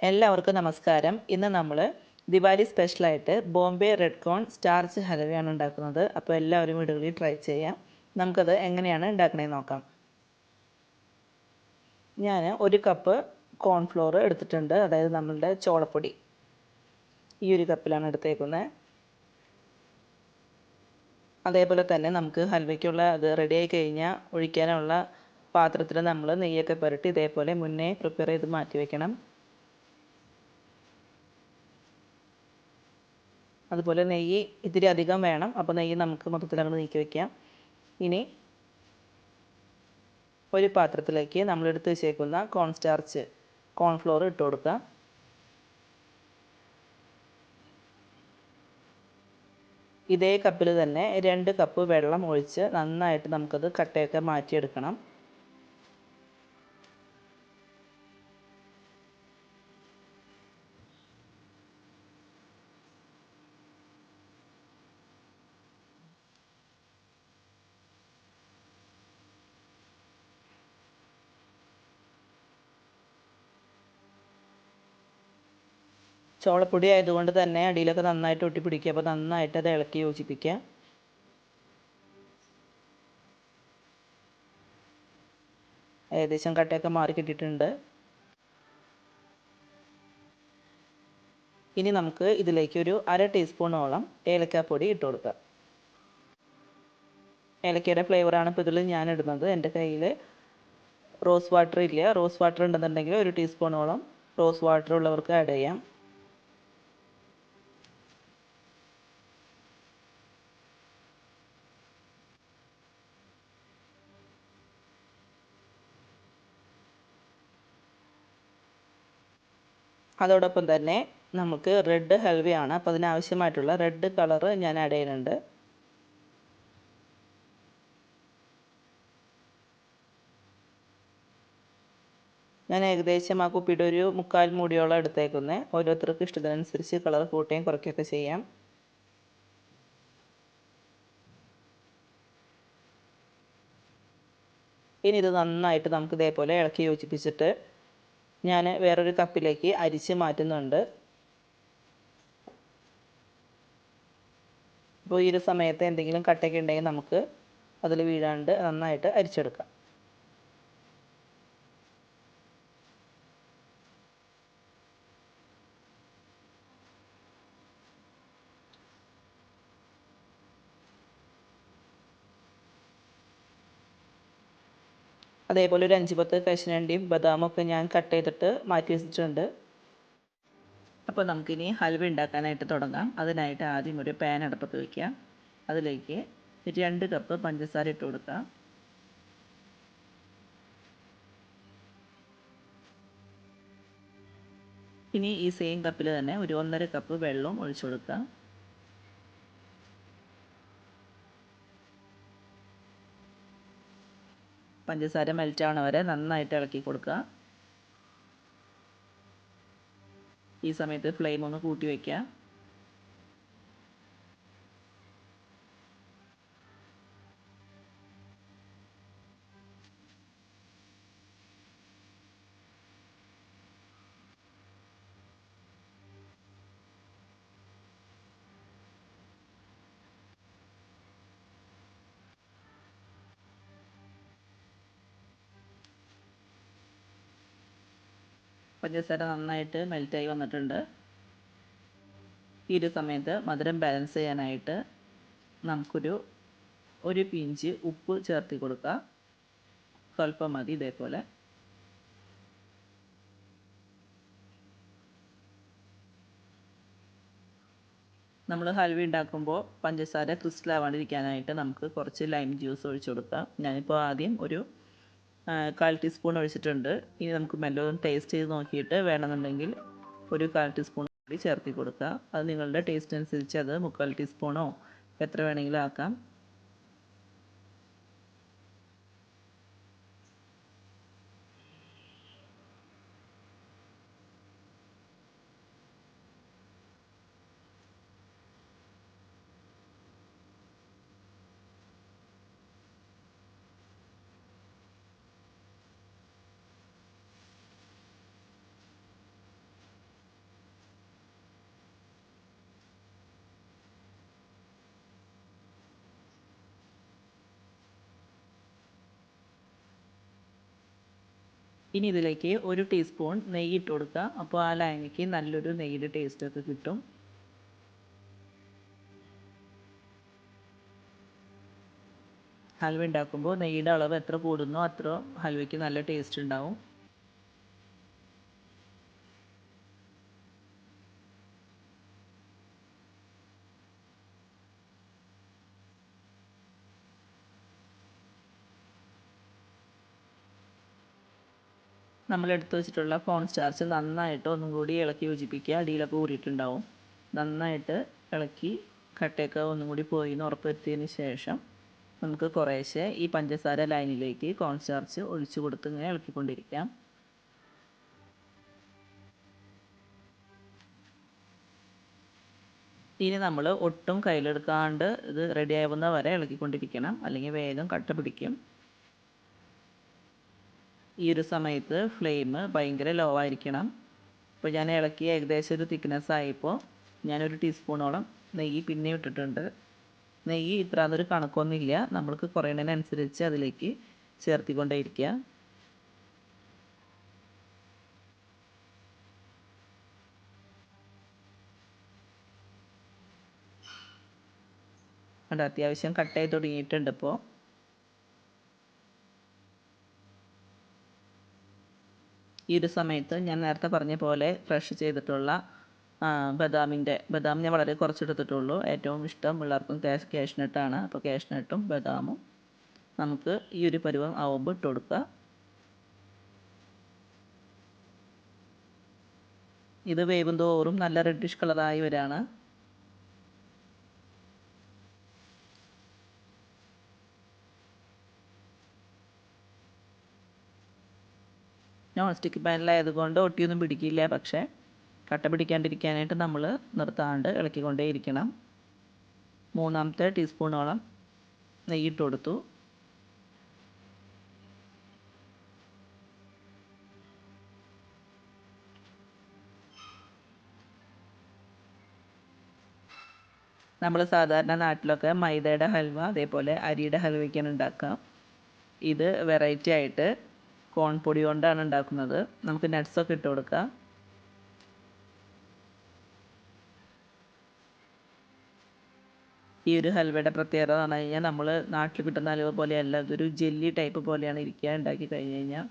എല്ലാവർക്കും നമസ്കാരം. ഇന്ന് നമ്മൾ ദിവാലി സ്പെഷ്യലായിട്ട് ബോംബെ റെഡ് കോൺ സ്റ്റാർച്ച് ഹൽവയാണ് ഉണ്ടാക്കുന്നത്. അപ്പോൾ എല്ലാവരും വീടുകളിൽ ട്രൈ ചെയ്യാം. നമുക്കത് എങ്ങനെയാണ് ഉണ്ടാക്കണേന്ന് നോക്കാം. ഞാൻ 1 കപ്പ് കോൺഫ്ലോർ എടുത്തിട്ടുണ്ട്, അതായത് നമ്മളുടെ ചോളപ്പൊടി. ഈ ഒരു കപ്പിലാണ് എടുത്തേക്കുന്നത്. അതേപോലെ തന്നെ നമുക്ക് ഹൽവയ്ക്കുള്ള അത് റെഡിയായി കഴിഞ്ഞാൽ ഒഴിക്കാനുള്ള പാത്രത്തിൽ നമ്മൾ നെയ്യൊക്കെ പുരട്ടി ഇതേപോലെ മുന്നേ പ്രിപ്പയർ ചെയ്ത് മാറ്റി വയ്ക്കണം. അതുപോലെ നെയ്യ് ഇത്തിരി അധികം വേണം. അപ്പോൾ നെയ്യ് നമുക്ക് മൊത്തത്തിൽ അങ്ങോട്ട് നീക്കി വയ്ക്കാം. ഇനി ഒരു പാത്രത്തിലേക്ക് നമ്മൾ എടുത്ത് വെച്ചേക്കുന്ന കോൺഫ്ലോർ ഇട്ട് കൊടുക്കുക. ഇതേ കപ്പിൽ തന്നെ 2 കപ്പ് വെള്ളം ഒഴിച്ച് നന്നായിട്ട് നമുക്കത് കട്ടയൊക്കെ മാറ്റിയെടുക്കണം. ചോളപ്പൊടി ആയതുകൊണ്ട് തന്നെ അടിയിലൊക്കെ നന്നായിട്ട് ഒട്ടിപ്പിടിക്കുക. അപ്പോൾ നന്നായിട്ട് അത് ഇളക്കി യോജിപ്പിക്കുക. ഏകദേശം കട്ടയൊക്കെ മാറി കിട്ടിയിട്ടുണ്ട്. ഇനി നമുക്ക് ഇതിലേക്ക് ഒരു 1/2 ടീസ്പൂണോളം ഏലക്കാപ്പൊടി ഇട്ട് കൊടുക്കുക. ഏലക്കയുടെ ഫ്ലേവറാണ് ഇപ്പോൾ ഇതിൽ ഞാൻ ഇടുന്നത്. എൻ്റെ കയ്യിൽ റോസ് വാട്ടർ ഇല്ല. റോസ് വാട്ടർ ഉണ്ടെന്നുണ്ടെങ്കിൽ 1 ടീസ്പൂണോളം റോസ് വാട്ടർ ഉള്ളവർക്ക് ആഡ് ചെയ്യാം. അതോടൊപ്പം തന്നെ നമുക്ക് റെഡ് ഹൽവയാണ്, അപ്പോൾ അതിനാവശ്യമായിട്ടുള്ള റെഡ് കളറ് ഞാൻ ആഡ് ചെയ്യുന്നുണ്ട്. ഞാൻ ഏകദേശം ആ കുപ്പിയുടെ ഒരു 3/4 മൂടിയോളം എടുത്തേക്കുന്നത്. ഓരോരുത്തർക്ക് ഇഷ്ടത്തിനനുസരിച്ച് കളർ കൂട്ടുകയും കുറയ്ക്കുകയൊക്കെ ചെയ്യാം. ഇനി ഇത് നന്നായിട്ട് നമുക്ക് ഇതേപോലെ ഇളക്കി യോജിപ്പിച്ചിട്ട് ഞാൻ വേറൊരു കപ്പിലേക്ക് അരിച്ച് മാറ്റുന്നുണ്ട്. അപ്പോൾ ഈ ഒരു സമയത്ത് എന്തെങ്കിലും കട്ടയൊക്കെ ഉണ്ടെങ്കിൽ നമുക്ക് അതിൽ വീഴാണ്ട് നന്നായിട്ട് അരിച്ചെടുക്കാം. അതേപോലെ ഒരു 5-10 കശുവണ്ടിയും ബദാമൊക്കെ ഞാൻ കട്ട് ചെയ്തിട്ട് മാറ്റി വെച്ചിട്ടുണ്ട്. അപ്പോൾ നമുക്കിനി ഹൽവ ഉണ്ടാക്കാനായിട്ട് തുടങ്ങാം. അതിനായിട്ട് ആദ്യം ഒരു പാൻ അടുപ്പത്ത് വയ്ക്കാം. അതിലേക്ക് 2 കപ്പ് പഞ്ചസാര ഇട്ട് കൊടുക്കാം. ഇനി ഈ സെയിം കപ്പിൽ തന്നെ ഒരു 1.5 കപ്പ് വെള്ളം ഒഴിച്ചു കൊടുക്കാം. പഞ്ചസാര മെൽറ്റ് ആവണ വരെ നന്നായിട്ട് ഇളക്കി കൊടുക്കുക. ഈ സമയത്ത് ഫ്ലെയിം ഒന്ന് കൂട്ടി വയ്ക്കുക. പഞ്ചസാര നന്നായിട്ട് മെൽറ്റായി വന്നിട്ടുണ്ട്. ഈ ഒരു സമയത്ത് മധുരം ബാലൻസ് ചെയ്യാനായിട്ട് ഒരു പിഞ്ച് ഉപ്പ് ചേർത്ത് കൊടുക്കുക. സ്വല്പം മതി. ഇതേപോലെ നമ്മൾ ഹൽവ ഉണ്ടാക്കുമ്പോൾ പഞ്ചസാര ക്രിസ്റ്റലാവാണ്ടിരിക്കാനായിട്ട് നമുക്ക് കുറച്ച് ലൈം ജ്യൂസ് ഒഴിച്ചു കൊടുക്കാം. ഞാനിപ്പോൾ ആദ്യം ഒരു 1/4 ടീസ്പൂൺ ഒഴിച്ചിട്ടുണ്ട്. ഇനി നമുക്ക് മെല്ലെ ഒന്ന് ടേസ്റ്റ് ചെയ്ത് നോക്കിയിട്ട് വേണമെന്നുണ്ടെങ്കിൽ ഒരു 1/4 ടീസ്പൂൺ കൂടി ചേർത്തി കൊടുക്കുക. അത് നിങ്ങളുടെ ടേസ്റ്റ് അനുസരിച്ച് അത് 3/4 ടീസ്പൂണോ എത്ര വേണമെങ്കിലും ആക്കാം. ഇനി ഇതിലേക്ക് 1 ടീസ്പൂൺ നെയ്യ് ഇട്ട് കൊടുക്കുക. അപ്പോൾ ആ ലായനിക്ക് നല്ലൊരു നെയ്യുടെ ടേസ്റ്റൊക്കെ കിട്ടും. ഹൽവ ഉണ്ടാക്കുമ്പോൾ നെയ്യുടെ അളവ് എത്ര കൂടുന്നോ അത്ര ഹൽവയ്ക്ക് നല്ല ടേസ്റ്റ് ഉണ്ടാവും. നമ്മൾ എടുത്ത് വെച്ചിട്ടുള്ള കോൺ സ്റ്റാർച്ച് നന്നായിട്ട് ഒന്നും കൂടി ഇളക്കി യോജിപ്പിക്കുക. അടിയിലൊക്കെ ഊറിയിട്ടുണ്ടാവും. നന്നായിട്ട് ഇളക്കി കട്ടയൊക്കെ ഒന്നും കൂടി പോയി എന്ന് ഉറപ്പുവരുത്തിയതിന് ശേഷം നമുക്ക് കുറേശ്ശെ ഈ പഞ്ചസാര ലൈനിലേക്ക് കോൺ സ്റ്റാർച്ച് ഒഴിച്ചു കൊടുത്ത് ഇങ്ങനെ ഇളക്കിക്കൊണ്ടിരിക്കാം. ഇനി നമ്മൾ ഒട്ടും കയ്യിലെടുക്കാണ്ട് ഇത് റെഡിയാവുന്ന വരെ ഇളക്കിക്കൊണ്ടിരിക്കണം, അല്ലെങ്കിൽ വേഗം കട്ട പിടിക്കും. ഈ ഒരു സമയത്ത് ഫ്ലെയിം ഭയങ്കര ലോ ആയിരിക്കണം. ഇപ്പോൾ ഞാൻ ഇളക്കി ഏകദേശം ഒരു തിക്നെസ് ആയപ്പോൾ ഞാനൊരു ടീസ്പൂണോളം നെയ്യ് പിന്നെ ഇട്ടിട്ടുണ്ട്. നെയ്യ് ഇത്ര അതൊരു കണക്കൊന്നുമില്ല, നമ്മൾക്ക് കുറയുന്നതിനനുസരിച്ച് അതിലേക്ക് ചേർത്തിക്കൊണ്ടേയിരിക്കുക. അത് അത്യാവശ്യം കട്ടായി തുടങ്ങിയിട്ടുണ്ട്. ഇപ്പോൾ ഈ ഒരു സമയത്ത് ഞാൻ നേരത്തെ പറഞ്ഞ പോലെ ക്രഷ് ചെയ്തിട്ടുള്ള ബദാം ഞാൻ വളരെ കുറച്ചെടുത്തിട്ടുള്ളൂ. ഏറ്റവും ഇഷ്ടം എല്ലാവർക്കും കാഷ്നട്ടാണ്. അപ്പോൾ കാഷ്നട്ടും ബദാമും നമുക്ക് ഈ ഒരു പരുവം ആവുമ്പോൾ ഇട്ട് കൊടുക്കുക. ഇത് വേവും തോറും നല്ല റെഡിഷ് കളറായി വരാണ്. നോൺ സ്റ്റിക്ക് പാനിലായതുകൊണ്ട് ഒട്ടിയൊന്നും പിടിക്കില്ല. പക്ഷേ കട്ട പിടിക്കാണ്ടിരിക്കാനായിട്ട് നമ്മൾ നിർത്താണ്ട് ഇളക്കിക്കൊണ്ടേയിരിക്കണം. 3 ടീസ്പൂണോളം നെയ്യിട്ട് കൊടുത്തു. നമ്മൾ സാധാരണ നാട്ടിലൊക്കെ മൈദയുടെ ഹൽവ അതേപോലെ അരിയുടെ ഹൽവയ്ക്കാണ് ഉണ്ടാക്കുക. ഇത് വെറൈറ്റി ആയിട്ട് കോൺ പൊടി കൊണ്ടാണ് ഉണ്ടാക്കുന്നത്. നമുക്ക് നട്ട്സൊക്കെ ഇട്ട് കൊടുക്കുക. ഈ ഒരു ഹൽവയുടെ പ്രത്യേകത എന്ന് പറഞ്ഞു കഴിഞ്ഞാൽ നമ്മൾ നാട്ടിൽ കിട്ടുന്ന ഹൽവ പോലെയല്ല, ഇതൊരു ജെല്ലി ടൈപ്പ് പോലെയാണ് ഇരിക്കുക ഉണ്ടാക്കി കഴിഞ്ഞ് കഴിഞ്ഞാൽ.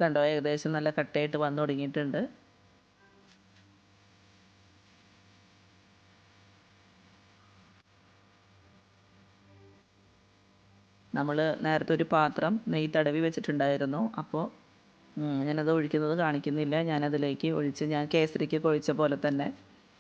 കണ്ടോ, ഏകദേശം നല്ല കട്ടയായിട്ട് വന്നു തുടങ്ങിയിട്ടുണ്ട്. നമ്മൾ നേരത്തെ ഒരു പാത്രം നെയ്യ് തടവി വെച്ചിട്ടുണ്ടായിരുന്നു. അപ്പോൾ ഞാനത് ഒഴിക്കുന്നത് കാണിക്കുന്നില്ല. ഞാനതിലേക്ക് ഒഴിച്ച് ഞാൻ കേസരിക്ക് ഒഴിച്ച പോലെ തന്നെ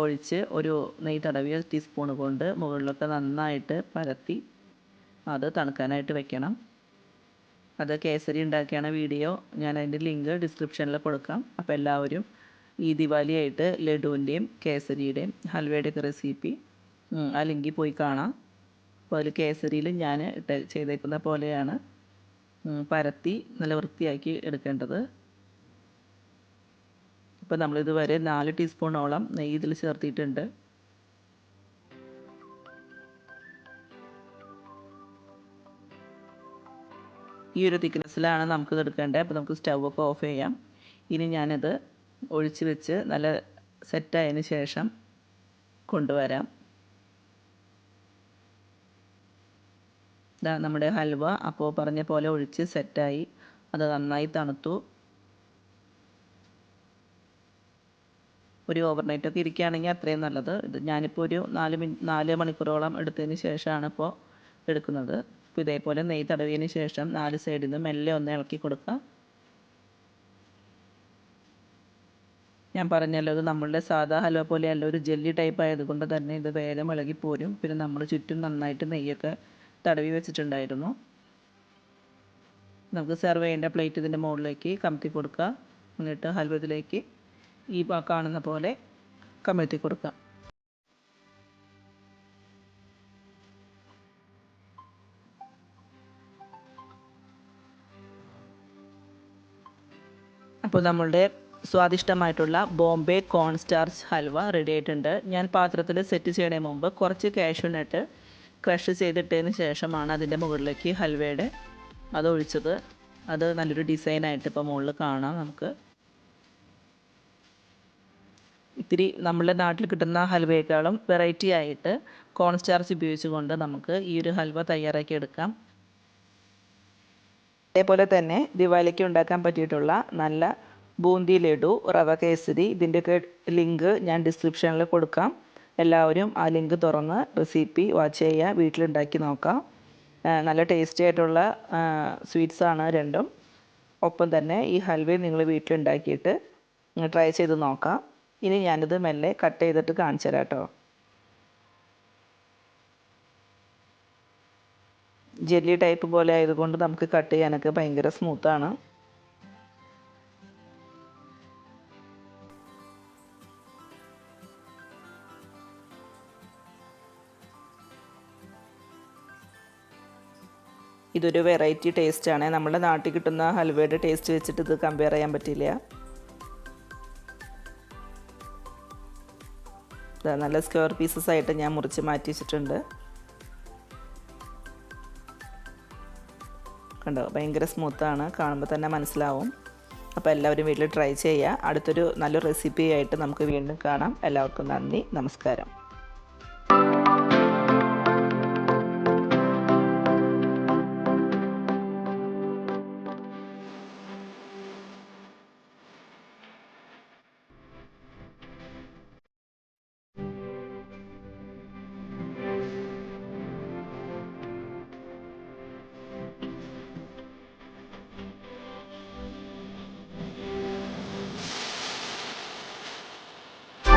ഒഴിച്ച് ഒരു നെയ്യ് തടവിയ ടീസ്പൂൺ കൊണ്ട് മുകളിലൊക്കെ നന്നായിട്ട് പരത്തി അത് തണുക്കാനായിട്ട് വെക്കണം. അത് കേസരി ഉണ്ടാക്കിയാണ് വീഡിയോ. ഞാൻ അതിൻ്റെ ലിങ്ക് ഡിസ്ക്രിപ്ഷനിൽ കൊടുക്കാം. അപ്പോൾ എല്ലാവരും ഈ ദിവാലി ആയിട്ട് ലഡുവിൻ്റെയും കേസരിയുടെയും ഹൽവയുടെയൊക്കെ റെസിപ്പി ആ ലിങ്കിൽ പോയി കാണാം. അപ്പോൾ അതിൽ കേസരിയിൽ ഞാൻ ചെയ്തേക്കുന്ന പോലെയാണ് പരത്തി നല്ല വൃത്തിയാക്കി എടുക്കേണ്ടത്. ഇപ്പോൾ നമ്മളിതുവരെ 4 ടീസ്പൂണോളം നെയ്യ് ഇതിൽ ചേർത്തിട്ടുണ്ട്. ഈ ഒരു തിക്നെസ്സിലാണ് നമുക്കിത് എടുക്കേണ്ടത്. അപ്പോൾ നമുക്ക് സ്റ്റൗ ഒക്കെ ഓഫ് ചെയ്യാം. ഇനി ഞാനത് ഒഴിച്ച് വെച്ച് നല്ല സെറ്റായതിന് ശേഷം കൊണ്ടുവരാം. നമ്മുടെ ഹൽവ അപ്പോൾ പറഞ്ഞ പോലെ ഒഴിച്ച് സെറ്റായി. അത് നന്നായി തണുത്തു. ഒരു ഓവർനൈറ്റൊക്കെ ഇരിക്കുകയാണെങ്കിൽ അത്രയും നല്ലത്. ഇത് ഞാനിപ്പോൾ ഒരു 4 മണിക്കൂറോളം എടുത്തതിന് ശേഷമാണ് ഇപ്പോൾ എടുക്കുന്നത്. അപ്പോൾ ഇതേപോലെ നെയ്യ് തടവിയതിന് ശേഷം 4 സൈഡിൽ നിന്ന് മെല്ലെ ഒന്ന് ഇളക്കി കൊടുക്കുക. ഞാൻ പറഞ്ഞല്ലോ, ഇത് നമ്മളുടെ സാധാ ഹൽവ പോലെയല്ല, ഒരു ജെല്ലി ടൈപ്പ് ആയതുകൊണ്ട് തന്നെ ഇത് വേഗം ഇളകിപ്പോരും. പിന്നെ നമ്മൾ ചുറ്റും നന്നായിട്ട് നെയ്യൊക്കെ തടവി വെച്ചിട്ടുണ്ടായിരുന്നു. നമുക്ക് സെർവ് ചെയ്യേണ്ട പ്ലേറ്റ് ഇതിൻ്റെ മുകളിലേക്ക് കമഴ്ത്തി കൊടുക്കുക. എന്നിട്ട് ഹൽവ ഇതിലേക്ക് ഈ കാണുന്ന പോലെ കമഴ്ത്തി കൊടുക്കുക. അപ്പോൾ നമ്മളുടെ സ്വാദിഷ്ടമായിട്ടുള്ള Bombay corn starch halwa ready ആയിട്ടുണ്ട്. ഞാൻ പാത്രത്തിൽ സെറ്റ് ചെയ്യുന്നതിന് മുമ്പ് കുറച്ച് കാഷ്യൂനട്ട് ക്രഷ് ചെയ്തിട്ടതിന് ശേഷമാണ് അതിൻ്റെ മുകളിലേക്ക് ഹൽവയുടെ അത് ഒഴിച്ചത്. അത് നല്ലൊരു ഡിസൈനായിട്ട് ഇപ്പോൾ മുകളിൽ കാണാം. നമുക്ക് ഇത്തിരി നമ്മുടെ നാട്ടിൽ കിട്ടുന്ന ഹൽവയേക്കാളും വെറൈറ്റി ആയിട്ട് കോൺ സ്റ്റാർച്ച് ഉപയോഗിച്ചുകൊണ്ട് നമുക്ക് ഈ ഒരു ഹൽവ തയ്യാറാക്കി എടുക്കാം. അതേപോലെ തന്നെ ദിവാലിക്ക് ഉണ്ടാക്കാൻ പറ്റിയിട്ടുള്ള നല്ല ബൂന്തി ലഡു, റവ കേസരി, ഇതിൻ്റെയൊക്കെ ലിങ്ക് ഞാൻ ഡിസ്ക്രിപ്ഷനിൽ കൊടുക്കാം. എല്ലാവരും ആ ലിങ്ക് തുറന്ന് റെസിപ്പി വാച്ച് ചെയ്യുക, വീട്ടിലുണ്ടാക്കി നോക്കാം. നല്ല ടേസ്റ്റി ആയിട്ടുള്ള സ്വീറ്റ്സാണ് രണ്ടും. ഒപ്പം തന്നെ ഈ ഹൽവയും നിങ്ങൾ വീട്ടിലുണ്ടാക്കിയിട്ട് ട്രൈ ചെയ്ത് നോക്കാം. ഇനി ഞാനിത് മെല്ലെ കട്ട് ചെയ്തിട്ട് കാണിച്ചു തരാം കേട്ടോ. ജെല്ലി ടൈപ്പ് പോലെ ആയതുകൊണ്ട് നമുക്ക് കട്ട് ചെയ്യാനൊക്കെ ഭയങ്കര സ്മൂത്താണ്. ഇതൊരു വെറൈറ്റി ടേസ്റ്റാണ്. നമ്മുടെ നാട്ടിൽ കിട്ടുന്ന ഹൽവയുടെ ടേസ്റ്റ് വെച്ചിട്ട് ഇത് കമ്പയർ ചെയ്യാൻ പറ്റില്ല. നല്ല സ്ക്വയർ പീസസ് ആയിട്ട് ഞാൻ മുറിച്ച് മാറ്റി വെച്ചിട്ടുണ്ട്. കണ്ടോ, ഭയങ്കര സ്മൂത്താണ്, കാണുമ്പോൾ തന്നെ മനസ്സിലാവും. അപ്പോൾ എല്ലാവരും വീട്ടിൽ ട്രൈ ചെയ്യുക. അടുത്തൊരു നല്ലൊരു റെസിപ്പി ആയിട്ട് നമുക്ക് വീണ്ടും കാണാം. എല്ലാവർക്കും നന്ദി, നമസ്കാരം.